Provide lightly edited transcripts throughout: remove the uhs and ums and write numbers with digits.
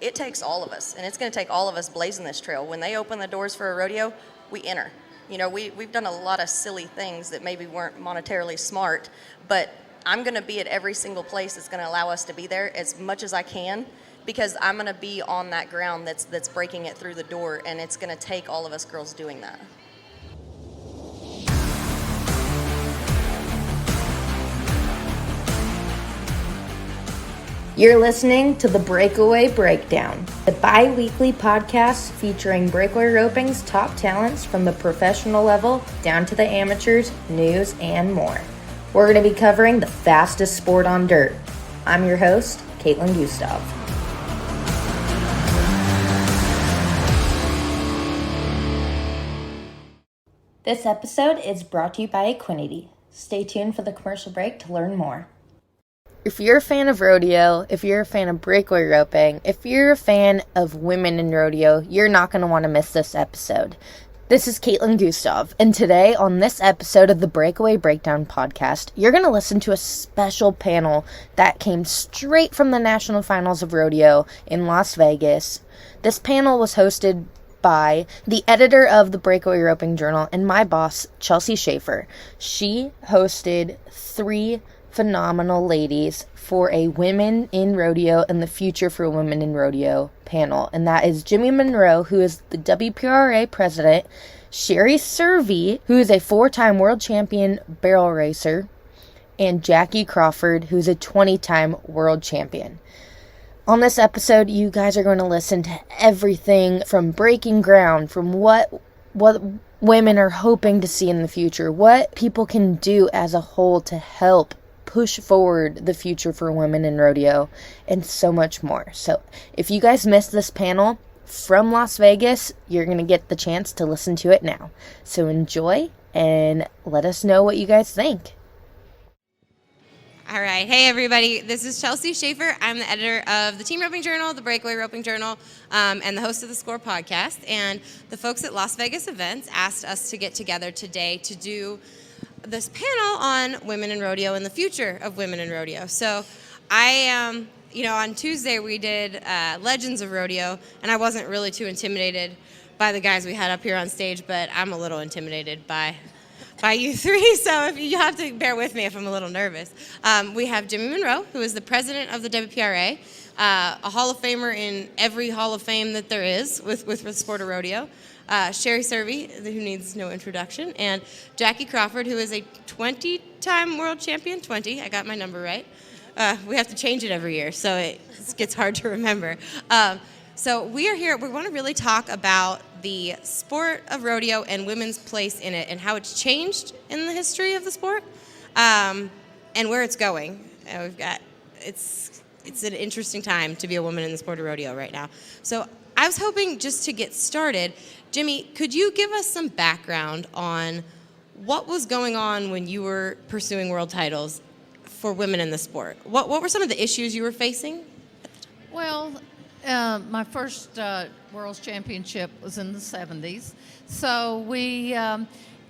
it takes all of us, and it's going to take all of us blazing this trail. When they open the doors for a rodeo, we enter. You know, we've done a lot of silly things that maybe weren't monetarily smart, but I'm going to be at every single place that's going to allow us to be there as much as I can, because I'm going to be on that ground that's breaking it through the door, and it's going to take all of us girls doing that. You're listening to the Breakaway Breakdown, the bi-weekly podcast featuring breakaway roping's top talents from the professional level down to the amateurs, news, and more. We're going to be covering the fastest sport on dirt. I'm your host, Caitlin Gustav. This episode is brought to you by Equinity. Stay tuned for the commercial break to learn more. If you're a fan of rodeo, if you're a fan of breakaway roping, if you're a fan of women in rodeo, you're not going to want to miss this episode. This is Caitlin Gustav, and today on this episode of the Breakaway Breakdown podcast, you're going to listen to a special panel that came straight from the National Finals of Rodeo in Las Vegas. This panel was hosted by the editor of the Breakaway Roping Journal and my boss, Chelsea Shaffer. She hosted 3 phenomenal ladies for a Women in Rodeo and the Future for Women in Rodeo panel, and that is Jimmie Munroe, who is the WPRA president, Sherry Cervi, who is a 4-time world champion barrel racer, and Jackie Crawford, who's a 20-time world champion. On this episode, you guys are going to listen to everything from breaking ground, from what women are hoping to see in the future, what people can do as a whole to help push forward the future for women in rodeo, and so much more. So if you guys missed this panel from Las Vegas, you're going to get the chance to listen to it now. So enjoy and let us know what you guys think. All right. Hey, everybody. This is Chelsea Shaffer. I'm the editor of the Team Roping Journal, the Breakaway Roping Journal, and the host of the Score podcast. And the folks at Las Vegas Events asked us to get together today to do this panel on women in rodeo and the future of women in rodeo. So on Tuesday we did Legends of Rodeo, and I wasn't really too intimidated by the guys we had up here on stage, but I'm a little intimidated by you 3, so if you have to bear with me if I'm a little nervous. We have Jimmie Munroe, who is the president of the WPRA, a Hall of Famer in every Hall of Fame that there is with the sport of rodeo. Sherry Cervi, who needs no introduction, and Jackie Crawford, who is a 20-time world champion. 20, I got my number right. We have to change it every year, so it gets hard to remember. So we are here. We want to really talk about the sport of rodeo and women's place in it and how it's changed in the history of the sport, and where it's going. It's an interesting time to be a woman in the sport of rodeo right now. So I was hoping just to get started, Jimmie, could you give us some background on what was going on when you were pursuing world titles for women in the sport? What were some of the issues you were facing? Well, my first World's Championship was in the 70s. So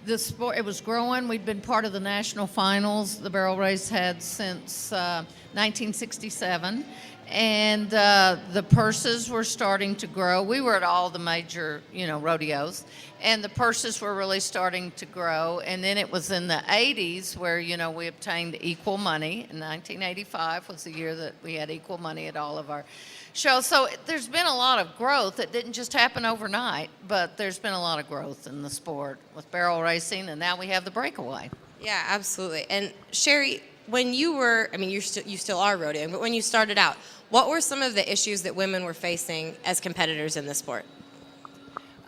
the sport, it was growing. We'd been part of the national finals the barrel race had since 1967. And the purses were starting to grow. We were at all the major, rodeos, and the purses were really starting to grow. And then it was in the 80s where, we obtained equal money. In 1985 was the year that we had equal money at all of our shows. So there's been a lot of growth. It didn't just happen overnight, but there's been a lot of growth in the sport with barrel racing, and now we have the breakaway. Yeah, absolutely. And Sherry, when you were, you still are rodeoing, but when you started out, what were some of the issues that women were facing as competitors in the sport?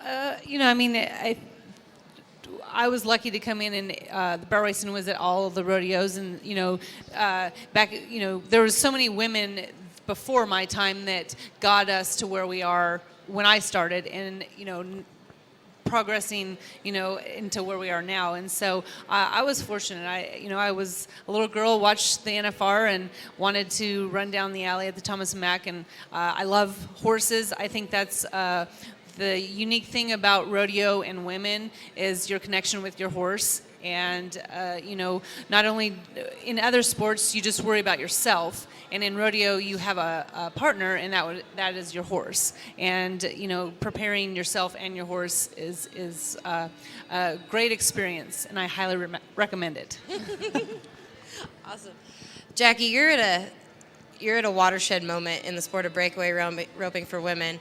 I was lucky to come in, and the barrel racing was at all of the rodeos, and there was so many women before my time that got us to where we are when I started, and progressing, into where we are now. And so I was fortunate. I was a little girl, watched the NFR and wanted to run down the alley at the Thomas & Mack. And I love horses. I think that's the unique thing about rodeo and women is your connection with your horse. And, not only in other sports, you just worry about yourself. And in rodeo, you have a partner, and that is your horse. And, preparing yourself and your horse is a great experience, and I highly recommend it. Awesome. Jackie, you're at a watershed moment in the sport of breakaway roping for women.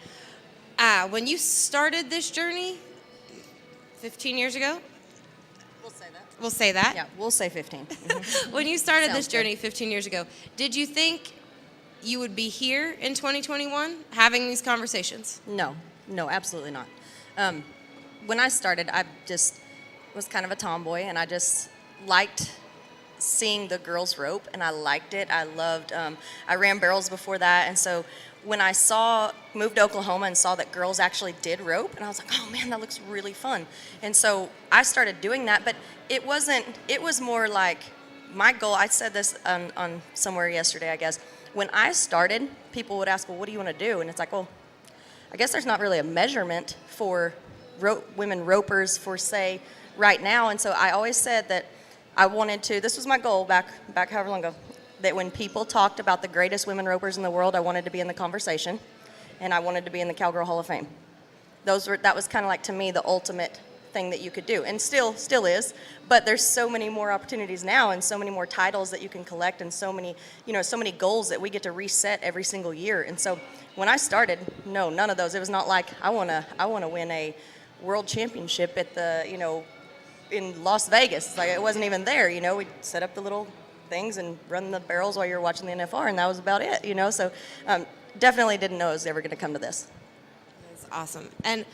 When you started this journey 15 years ago? We'll say that. Yeah, we'll say 15. Mhm. When you started Sounds this journey 15 years ago, did you think you would be here in 2021 having these conversations? No, absolutely not. When I started, I just was kind of a tomboy, and I just liked seeing the girls rope, and I liked it. I loved, I ran barrels before that, and so when I moved to Oklahoma and saw that girls actually did rope, and I was like, oh man, that looks really fun. And so I started doing that, but it was more like my goal. I said this on somewhere yesterday, I guess. When I started, people would ask, well, what do you want to do? And it's like, well, I guess there's not really a measurement for women ropers for, say, right now. And so I always said that I wanted to, this was my goal back however long ago, that when people talked about the greatest women ropers in the world, I wanted to be in the conversation, and I wanted to be in the Cowgirl Hall of Fame. That was kind of like, to me, the ultimate thing that you could do, and still is, but there's so many more opportunities now, and so many more titles that you can collect, and so many goals that we get to reset every single year. And so when I started, no, none of those. It was not like I want to win a world championship at in Las Vegas. Like, it wasn't even there. We'd set up the little things and run the barrels while you were watching the NFR, and that was about it. So definitely didn't know it was ever going to come to this. That's awesome. And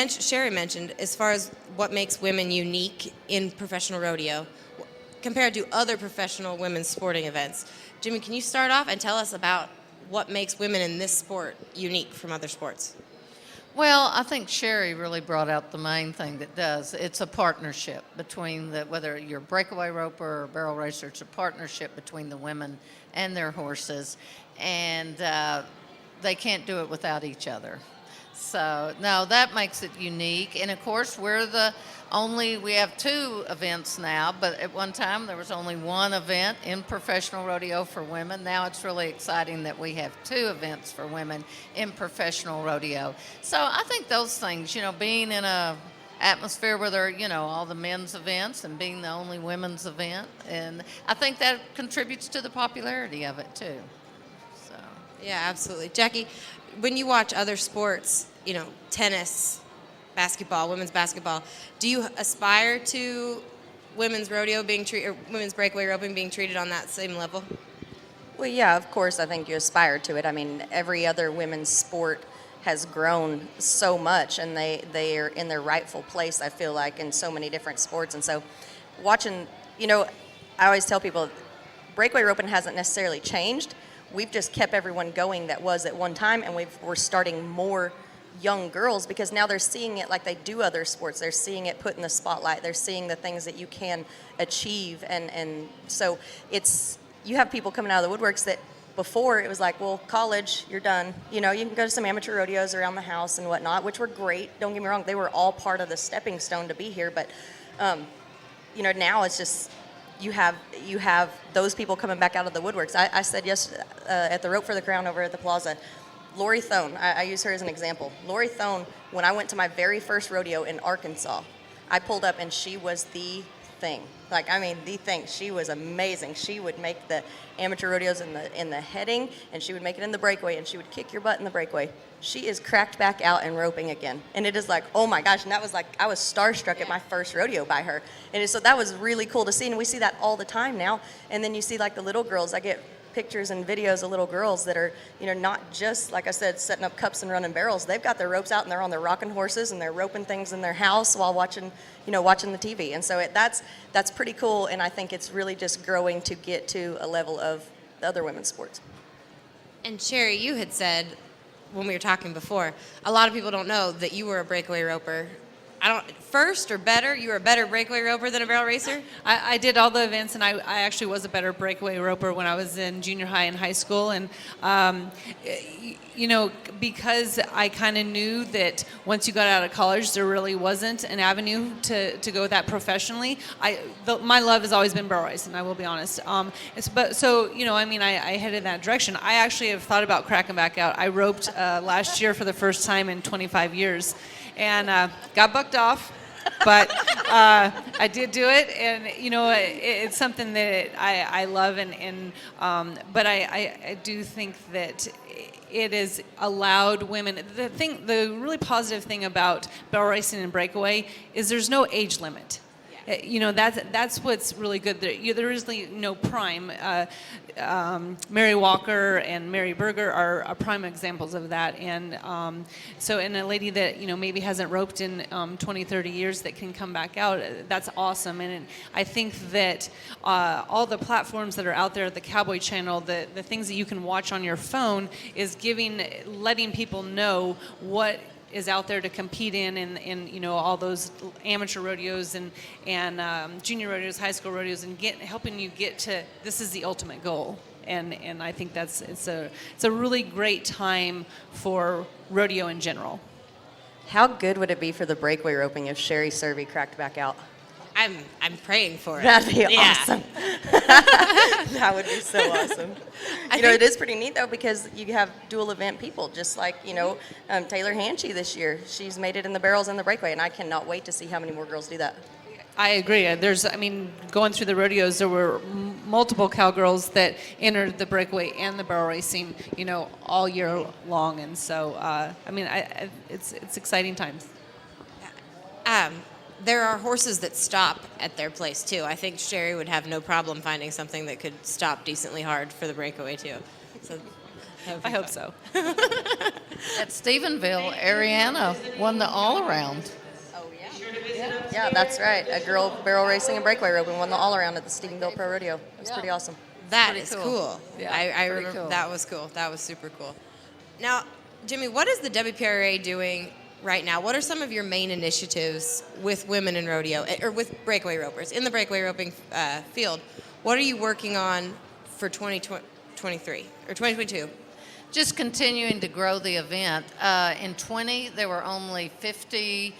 Sherry mentioned, as far as what makes women unique in professional rodeo compared to other professional women's sporting events. Jimmie, can you start off and tell us about what makes women in this sport unique from other sports? Well, I think Sherry really brought out the main thing that does. It's a partnership between whether you're a breakaway roper or a barrel racer, it's a partnership between the women and their horses, and they can't do it without each other. So, no, that makes it unique. And, of course, we have 2 events now, but at one time there was only 1 event in professional rodeo for women. Now it's really exciting that we have 2 events for women in professional rodeo. So I think those things, being in a atmosphere where there are, all the men's events and being the only women's event, and I think that contributes to the popularity of it too. So. Yeah, absolutely. Jackie, when you watch other sports, tennis, basketball, women's basketball, do you aspire to women's rodeo or women's breakaway roping being treated on that same level? Well, yeah, of course, I think you aspire to it. I mean, every other women's sport has grown so much, and they are in their rightful place, I feel like, in so many different sports. And so watching, I always tell people, breakaway roping hasn't necessarily changed. We've just kept everyone going that was at one time, and we're starting more young girls, because now they're seeing it like they do other sports. They're seeing it put in the spotlight. They're seeing the things that you can achieve, and so you have people coming out of the woodworks that before it was like, well, college, you're done. You can go to some amateur rodeos around the house and whatnot, which were great. Don't get me wrong. They were all part of the stepping stone to be here, but now it's just you have those people coming back out of the woodworks. I said yesterday at the Rope for the Crown over at the Plaza, Lori Thone, I use her as an example. Lori Thone, when I went to my very first rodeo in Arkansas, I pulled up and she was the thing. The thing. She was amazing. She would make the amateur rodeos in the heading, and she would make it in the breakaway, and she would kick your butt in the breakaway. She is cracked back out and roping again. And it is like, oh my gosh, and that was like, I was starstruck at my first rodeo by her. And so that was really cool to see, and we see that all the time now. And then you see like the little girls. I get pictures and videos of little girls that are, not just, like I said, setting up cups and running barrels. They've got their ropes out and they're on their rocking horses and they're roping things in their house while watching the TV. And so that's pretty cool, and I think it's really just growing to get to a level of the other women's sports. And Sherry, you had said when we were talking before, a lot of people don't know that you were a breakaway roper first or better? You were a better breakaway roper than a barrel racer? I did all the events, and I actually was a better breakaway roper when I was in junior high and high school. And, because I kind of knew that once you got out of college, there really wasn't an avenue to go that professionally. My love has always been barrel racing, I will be honest. I headed in that direction. I actually have thought about cracking back out. I roped last year for the first time in 25 years. And got bucked off, but I did do it, and it's something that I love, but I do think that it has allowed women. The really positive thing about barrel racing and breakaway is there's no age limit. That's what's really good. There is no prime. Mary Walker and Mary Berger are prime examples of that. And and a lady that maybe hasn't roped in 20, 30 years that can come back out, that's awesome. And I think that all the platforms that are out there at the Cowboy Channel, the things that you can watch on your phone, is letting people know what is out there to compete in all those amateur rodeos and junior rodeos, high school rodeos, and helping you get to this is the ultimate goal. And I think it's a really great time for rodeo in general. How good would it be for the breakaway roping if Sherry Cervi cracked back out? I'm praying for it. That'd be awesome. That would be so awesome. It is pretty neat, though, because you have dual event people, just like, Taylor Hanchey this year. She's made it in the barrels and the breakaway, and I cannot wait to see how many more girls do that. I agree. Going through the rodeos, there were multiple cowgirls that entered the breakaway and the barrel racing, all year long. And so, it's exciting times. There are horses that stop at their place, too. I think Sherry would have no problem finding something that could stop decently hard for the breakaway, too. So I hope so. At Stephenville, Ariana won the all-around. Oh, yeah. Yeah, that's right. A girl barrel racing and breakaway roping won the all-around at the Stephenville Pro Rodeo. It was pretty awesome. That is cool. Yeah, I remember cool. That was cool. That was super cool. Now, Jimmie, what is the WPRA doing right now? What are some of your main initiatives with women in rodeo, or with breakaway ropers, in the breakaway roping field? What are you working on for 2023 or 2022? Just continuing to grow the event. In 20, there were only 50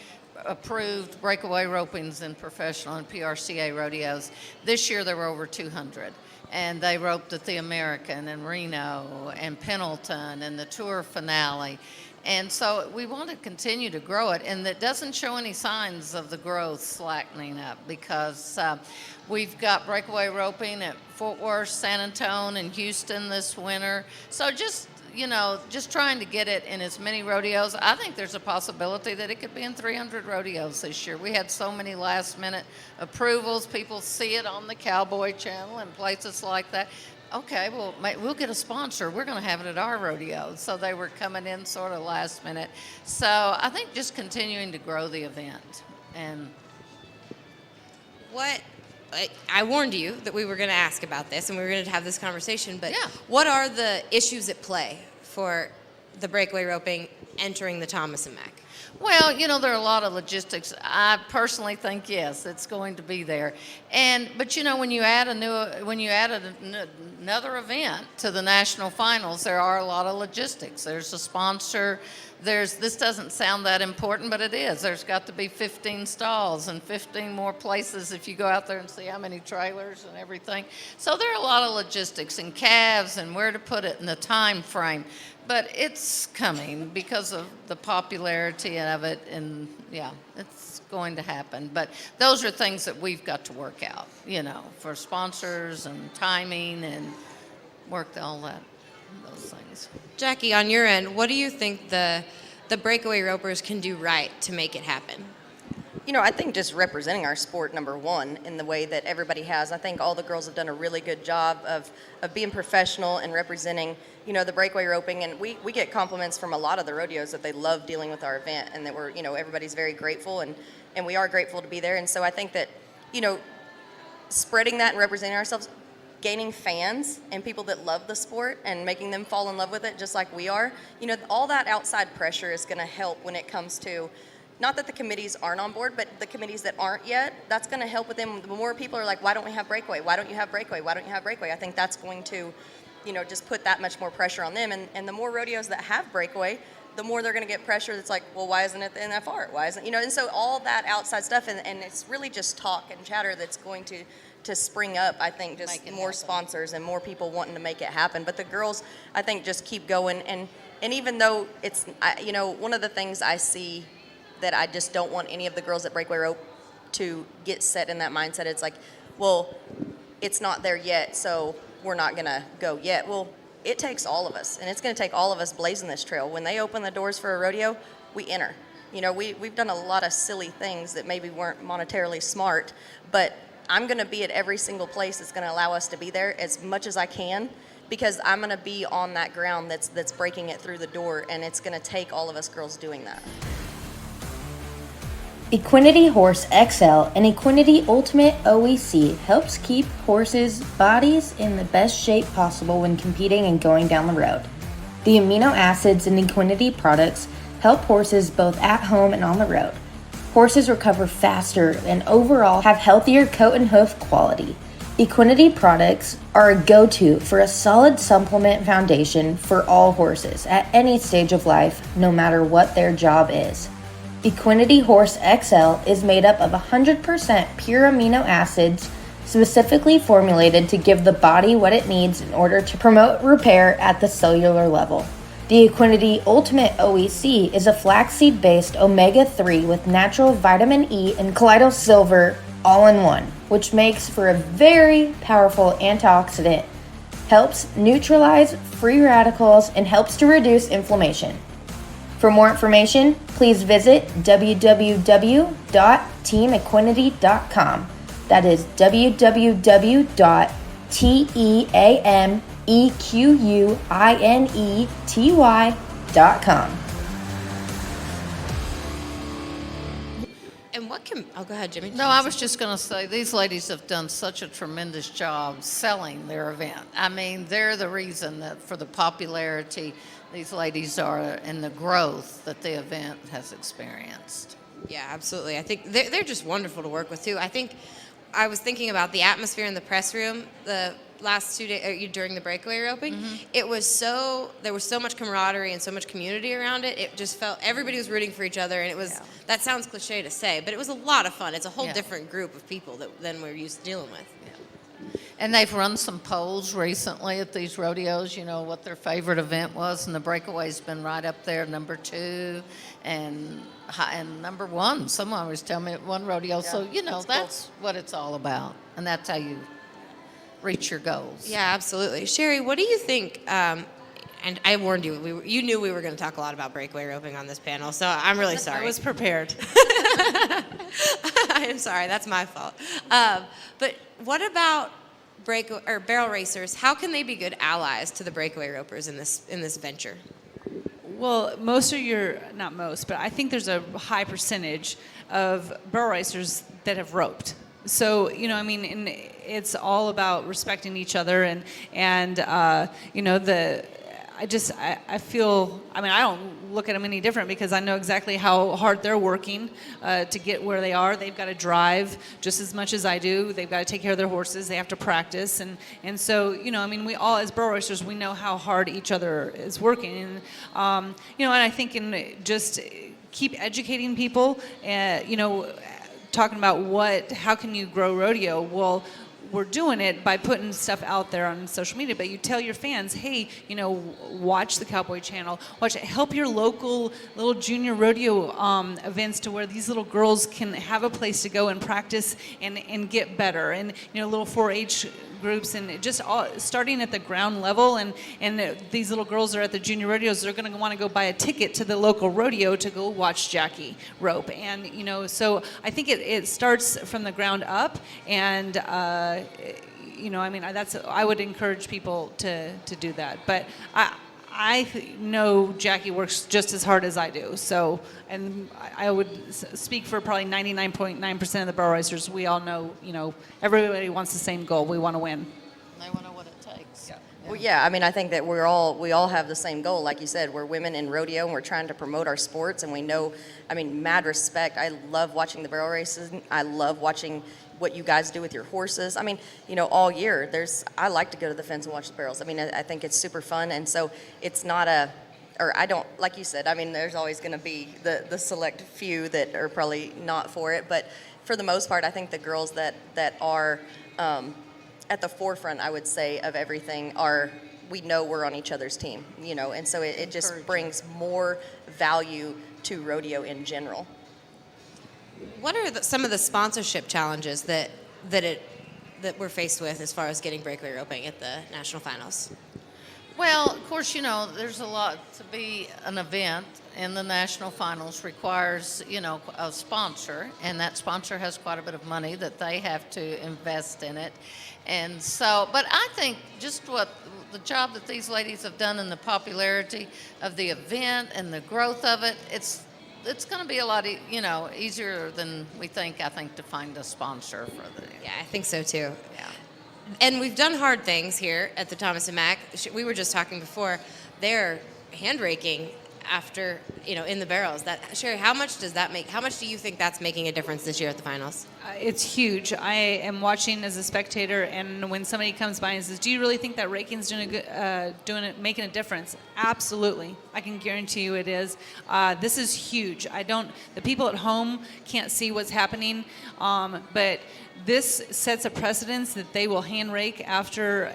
approved breakaway ropings in professional and PRCA rodeos. This year, there were over 200. And they roped at the American and Reno and Pendleton and the Tour finale. And so we want to continue to grow it, and it doesn't show any signs of the growth slackening up, because we've got breakaway roping at Fort Worth, San Antonio, and Houston this winter. So just trying to get it in as many rodeos. I think there's a possibility that it could be in 300 rodeos this year. We had so many last-minute approvals. People see it on the Cowboy Channel and places like that. Okay, well, we'll get a sponsor. We're going to have it at our rodeo. So they were coming in sort of last minute. So I think just continuing to grow the event. And I warned you that we were going to ask about this and we were going to have this conversation, but Yeah. What are the issues at play for the breakaway roping entering the Thomas and Mack? Well, there are a lot of logistics. I personally think yes, it's going to be there. But when you add another event to the national finals, there are a lot of logistics. There's a sponsor. This doesn't sound that important, but it is. There's got to be 15 stalls and 15 more places if you go out there and see how many trailers and everything. So there are a lot of logistics and calves and where to put it and the time frame. But it's coming because of the popularity of it, and yeah, it's going to happen. But those are things that we've got to work out, for sponsors and timing and work all those things. Jackie, on your end, what do you think the breakaway ropers can do right to make it happen? I think just representing our sport, number one, in the way that everybody has. I think all the girls have done a really good job of being professional and representing, the breakaway roping. And we get compliments from a lot of the rodeos that they love dealing with our event, and that everybody's very grateful, and we are grateful to be there. And so I think that, spreading that and representing ourselves, gaining fans and people that love the sport and making them fall in love with it just like we are, all that outside pressure is going to help when it comes to not that the committees aren't on board, but the committees that aren't yet, that's going to help with them. The more people are like, why don't we have Breakaway? Why don't you have Breakaway? Why don't you have Breakaway? I think that's going to, just put that much more pressure on them. And the more rodeos that have Breakaway, the more they're going to get pressure that's like, well, why isn't it the NFR? Why isn't, and so all that outside stuff, and it's really just talk and chatter that's going to spring up, I think, just more sponsors and more people wanting to make it happen. But the girls, I think, just keep going. And even though it's, one of the things I see that I just don't want any of the girls at Breakaway Rope to get set in that mindset. It's like, well, it's not there yet, so we're not going to go yet. Well, it takes all of us, and it's going to take all of us blazing this trail. When they open the doors for a rodeo, we enter. We've done a lot of silly things that maybe weren't monetarily smart, but I'm going to be at every single place that's going to allow us to be there as much as I can, because I'm going to be on that ground that's breaking it through the door, and it's going to take all of us girls doing that. Equinety Horse XL and Equinety Ultimate OEC helps keep horses' bodies in the best shape possible when competing and going down the road. The amino acids in Equinety products help horses both at home and on the road. Horses recover faster and overall have healthier coat and hoof quality. Equinety products are a go-to for a solid supplement foundation for all horses at any stage of life, no matter what their job is. Equinety Horse XL is made up of 100% pure amino acids specifically formulated to give the body what it needs in order to promote repair at the cellular level. The Equinety Ultimate OEC is a flaxseed-based omega-3 with natural vitamin E and colloidal silver all in one, which makes for a very powerful antioxidant, helps neutralize free radicals, and helps to reduce inflammation. For more information, please visit www.teamequinety.com. That is www.teamequinety.com. And go ahead, Jimmie. No, I was just going to say, these ladies have done such a tremendous job selling their event. I mean, they're the reason that for the popularity these ladies are and the growth that the event has experienced. Yeah, absolutely. I think they're just wonderful to work with, too. I think I was thinking about the atmosphere in the press room the last 2 days during the breakaway roping. There was so much camaraderie and so much community around it. It just felt everybody was rooting for each other, and it was that sounds cliche to say, but it was a lot of fun. It's a whole different group of people than we're used to dealing with. And they've run some polls recently at these rodeos, what their favorite event was, and the breakaway's been right up there, number 2 and number 1. Someone was telling me at one rodeo. So, that's what it's all about, and that's how you reach your goals. Yeah, absolutely. Sherry, what do you think? And I warned you, you knew we were going to talk a lot about breakaway roping on this panel, so I'm really sorry. I was prepared. I'm sorry, that's my fault. But what about barrel racers? How can they be good allies to the breakaway ropers in this venture? Well, not most, but I think there's a high percentage of barrel racers that have roped. So, it's all about respecting each other and I feel, I don't look at them any different because I know exactly how hard they're working to get where they are. They've got to drive just as much as I do. They've got to take care of their horses. They have to practice. And so, we all, as barrel racers, we know how hard each other is working. And, and I think just keep educating people, talking about how can you grow rodeo? Well, we're doing it by putting stuff out there on social media, but you tell your fans, hey, watch the Cowboy Channel, help your local little junior rodeo events to where these little girls can have a place to go and practice and get better, and little 4-H groups, and just all starting at the ground level, and these little girls are at the junior rodeos, they're going to want to go buy a ticket to the local rodeo to go watch Jackie rope, and so I think it starts from the ground up, and I would encourage people to do that, but I know Jackie works just as hard as I do. So, and I would speak for probably 99.9% of the barrel racers. We all know, everybody wants the same goal. We want to win. They want to know what it takes. Yeah. Well, yeah, I mean, I think that we all have the same goal. Like you said, we're women in rodeo and we're trying to promote our sports, and we know, I mean, mad respect. I love watching the barrel races. I love watching what you guys do with your horses. I mean, all year I like to go to the fence and watch the barrels. I mean, I think it's super fun, and so it's not I don't, like you said, I mean, there's always going to be the select few that are probably not for it, but for the most part, I think the girls that are at the forefront, I would say, of everything we know we're on each other's team, and so it just brings more value to rodeo in general. What are some of the sponsorship challenges that we're faced with as far as getting breakaway roping at the national finals? Well, of course, there's a lot to be an event, and the national finals requires, a sponsor, and that sponsor has quite a bit of money that they have to invest in it. And so, but I think just what the job that these ladies have done and the popularity of the event and the growth of it, it's going to be a lot, easier than we think, I think, to find a sponsor for the. Yeah, I think so too. Yeah. And we've done hard things here at the Thomas and Mack. We were just talking before. They're hand raking after, in the barrels. Sherry, how much does that make? How much do you think that's making a difference this year at the finals? It's huge. I am watching as a spectator, and when somebody comes by and says, "Do you really think that raking's making a difference?" Absolutely, I can guarantee you it is. This is huge. The people at home can't see what's happening, but this sets a precedence that they will hand rake after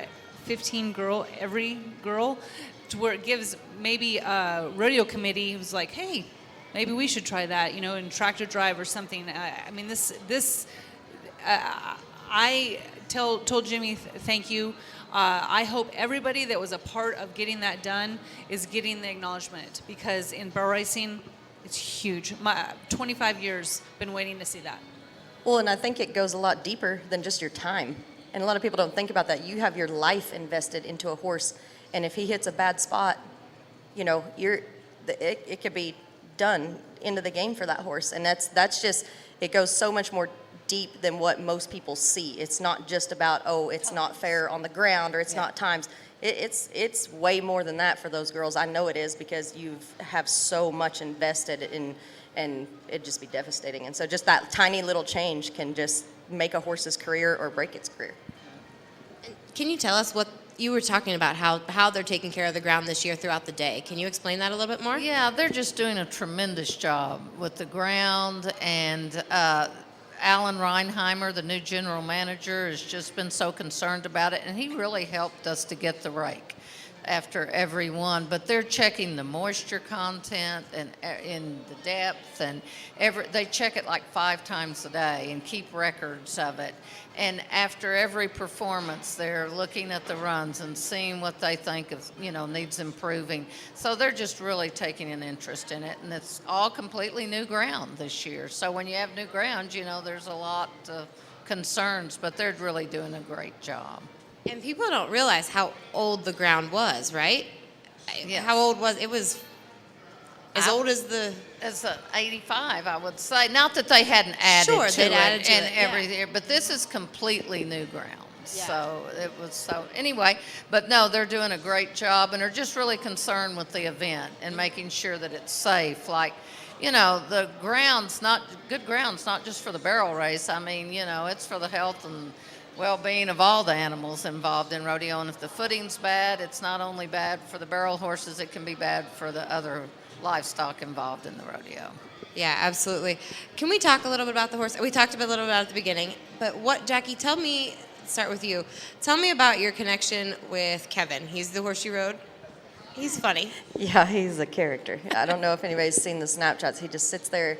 every girl, to where it gives maybe a rodeo committee who's like, hey, maybe we should try that, in tractor drive or something. I mean, I told Jimmie thank you. I hope everybody that was a part of getting that done is getting the acknowledgement, because in barrel racing, it's huge. 25 years, been waiting to see that. Well, and I think it goes a lot deeper than just your time. And a lot of people don't think about that. You have your life invested into a horse, and if he hits a bad spot, it could be done into the game for that horse. And that's just, it goes so much more deep than what most people see. It's not just about, it's not fair on the ground, or it's not times. It's way more than that for those girls. I know it is, because you have so much invested in, and it'd just be devastating. And so just that tiny little change can just make a horse's career or break its career. Can you tell us what you were talking about, how they're taking care of the ground this year throughout the day? Can you explain that a little bit more? Yeah, they're just doing a tremendous job with the ground, and Alan Reinheimer, the new general manager, has just been so concerned about it, and he really helped us to get the rake after every one. But they're checking the moisture content and in the depth, and they check it like 5 times a day and keep records of it. And after every performance, they're looking at the runs and seeing what they think of, needs improving. So they're just really taking an interest in it, and it's all completely new ground this year. So when you have new ground, there's a lot of concerns, but they're really doing a great job. And people don't realize how old the ground was, right? Yes. How old was it? Was as old as the... As 85, I would say. Not that they hadn't added Sure, to they'd it added to and it, every yeah. year, but this is completely new ground. Yeah. So it was anyway, but no, they're doing a great job, and are just really concerned with the event and making sure that it's safe. Like, the ground's not just for the barrel race. I mean, it's for the health and well-being of all the animals involved in rodeo. And if the footing's bad, it's not only bad for the barrel horses, it can be bad for the other livestock involved in the rodeo. Yeah, absolutely. Can we talk a little bit about the horse? We talked a little about it at the beginning, but Jackie, start with you. Tell me about your connection with Kevin. He's the horse you rode. He's funny. Yeah, he's a character. I don't know if anybody's seen the Snapchats. He just sits there,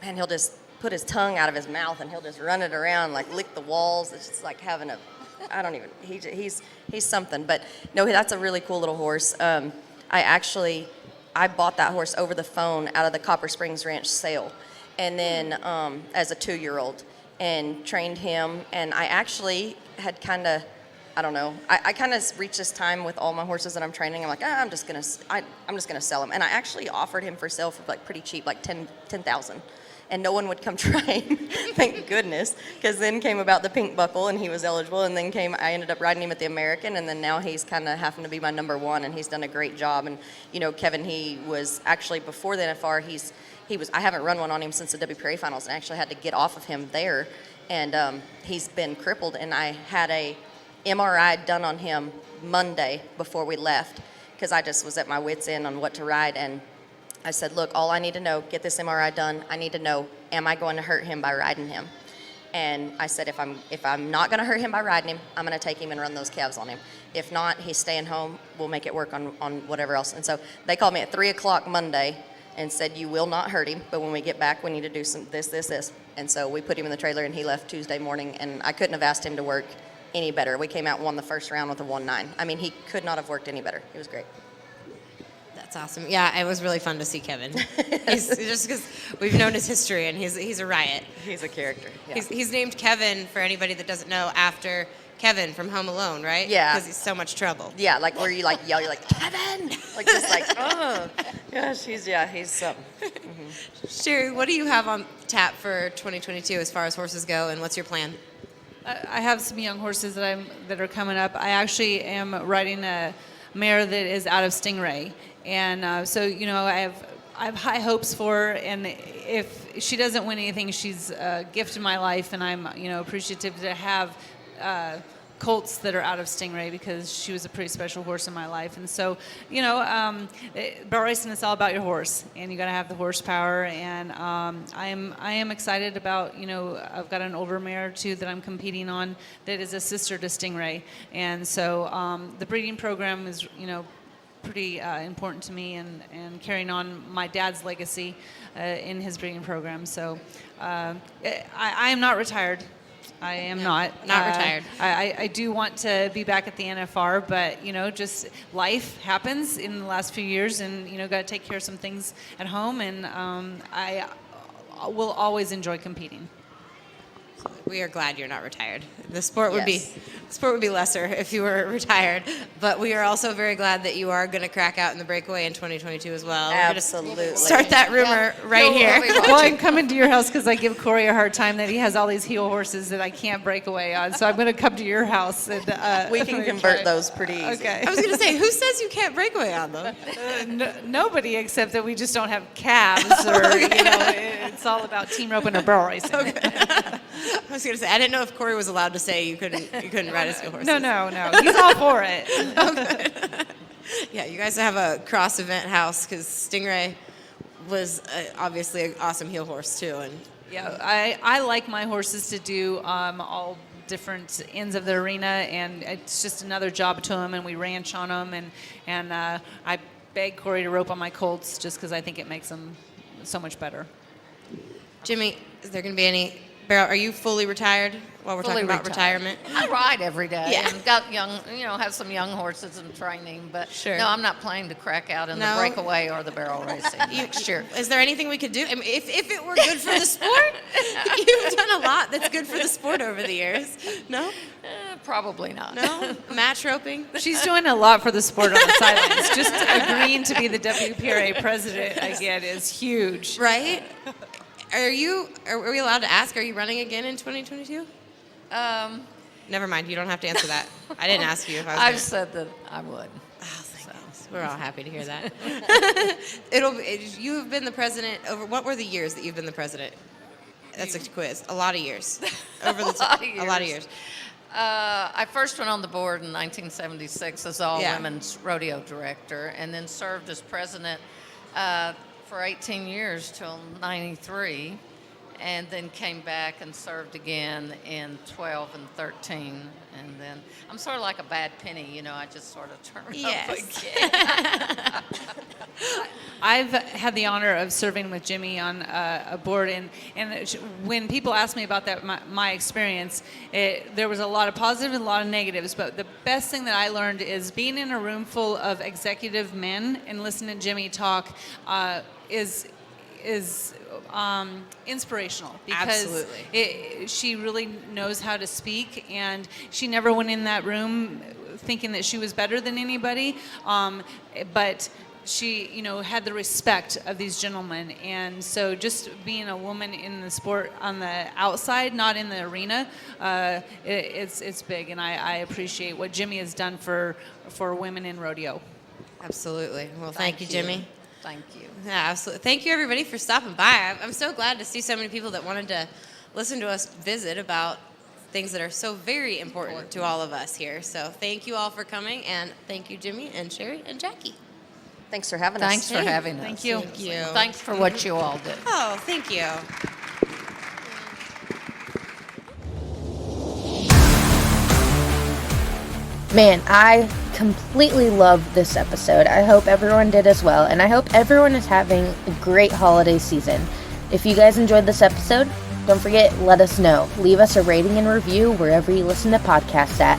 man, he'll just put his tongue out of his mouth and he'll just run it around, like lick the walls. It's just like having he's something. But no, that's a really cool little horse. I bought that horse over the phone out of the Copper Springs Ranch sale, and then as a 2-year-old, and trained him. And I actually had kind of, I kind of reached this time with all my horses that I'm training. I'm like, I'm just gonna sell him. And I actually offered him for sale for like pretty cheap, like $10,000. and no one would come try him. Thank goodness, because then came about the pink buckle, and he was eligible, and then I ended up riding him at the American, and then now he's kind of having to be my number one, and he's done a great job. And Kevin, he was actually before the NFR. I haven't run one on him since the WPRA finals, and I actually had to get off of him there, and he's been crippled, and I had a MRI done on him Monday before we left, because I just was at my wit's end on what to ride. And I said, look, all I need to know, get this MRI done. I need to know, am I going to hurt him by riding him? And I said, if I'm not going to hurt him by riding him, I'm going to take him and run those calves on him. If not, he's staying home. We'll make it work on whatever else. And so they called me at 3 o'clock Monday and said, you will not hurt him, but when we get back, we need to do some this. And so we put him in the trailer, and he left Tuesday morning, and I couldn't have asked him to work any better. We came out and won the first round with a 1-9. I mean, he could not have worked any better. He was great. That's awesome. Yeah, it was really fun to see Kevin. He's just because we've known his history, and he's a riot. He's a character. Yeah. He's named Kevin, for anybody that doesn't know, after Kevin from Home Alone, right? Yeah. Because he's so much trouble. Yeah, like where you like yell, you're like, Kevin! Like just like, oh. Gosh, he's something. Mm-hmm. Sherry, what do you have on tap for 2022 as far as horses go, and what's your plan? I have some young horses that are coming up. I actually am riding a mare that is out of Stingray, and so I have high hopes for her. And if she doesn't win anything, she's a gift in my life, and I'm appreciative to have colts that are out of Stingray, because she was a pretty special horse in my life. And so barrel racing is all about your horse, and you got to have the horsepower. And I am excited about I've got an older mare too that I'm competing on that is a sister to Stingray, and so the breeding program is pretty important to me, and carrying on my dad's legacy in his breeding program. So I am not retired. I am not retired. I do want to be back at the NFR, but just life happens in the last few years, and got to take care of some things at home, and I will always enjoy competing. We are glad you're not retired. The sport would be lesser if you were retired, but we are also very glad that you are going to crack out in the Breakaway in 2022 as well. Absolutely. We're gonna start that rumor right here. Well, I'm coming to your house because I give Corey a hard time that he has all these heel horses that I can't break away on. So I'm going to come to your house, and we can convert those pretty easy. Okay. I was going to say, who says you can't breakaway on them? Nobody, except that we just don't have calves, or it's all about team roping or barrel racing. Okay. I was going to say, I didn't know if Corey was allowed to say you couldn't ride his horses. No. He's all for it. Oh, good. Yeah, you guys have a cross event house, because Stingray was obviously an awesome heel horse too. And yeah, I like my horses to do all different ends of the arena, and it's just another job to them, and we ranch on them, and I beg Corey to rope on my colts just because I think it makes them so much better. Jimmie, is there going to be any barrel? Are you fully retired while we're talking about retirement? I ride every day, Yeah. and got have some young horses in training, but Sure. no, I'm not planning to crack out in No? the breakaway or the barrel racing next year. Is there anything we could do? I mean, if it were good for the sport, you've done a lot that's good for the sport over the years. No? Probably not. No? Match roping? She's doing a lot for the sport on the sidelines. Just agreeing to be the WPRA president again is huge. Right? Are we allowed to ask, are you running again in 2022? Never mind, you don't have to answer that. I didn't ask you if I was I've said that I would. Oh, thank goodness. We're all happy to hear that. You have been the president over, what were the years that you've been the president? That's a quiz. A lot of years. Over the a lot of years. I first went on the board in 1976 as all-women's rodeo director, and then served as president for 18 years till 93, and then came back and served again in 12 and 13. And then I'm sort of like a bad penny, I just sort of turn up again. I've had the honor of serving with Jimmie on a board, and when people ask me about that, my experience, there was a lot of positives and a lot of negatives, but the best thing that I learned is being in a room full of executive men and listening to Jimmie talk is inspirational, because Absolutely. She really knows how to speak, and she never went in that room thinking that she was better than anybody, but she, had the respect of these gentlemen. And so just being a woman in the sport on the outside, not in the arena, it's big. And I appreciate what Jimmie has done for women in rodeo. Absolutely. Well, thank you, Jimmie. Thank you. Yeah, absolutely. Thank you, everybody, for stopping by. I'm so glad to see so many people that wanted to listen to us visit about things that are so very important to all of us here. So thank you all for coming, and thank you, Jimmie and Sherry and Jackie. Thanks for having us. Thanks for having us. Thank you. Thank you. Thanks for what you all do. Oh, thank you. Man, I completely loved this episode. I hope everyone did as well, and I hope everyone is having a great holiday season. If you guys enjoyed this episode, don't forget, let us know. Leave us a rating and review wherever you listen to podcasts at.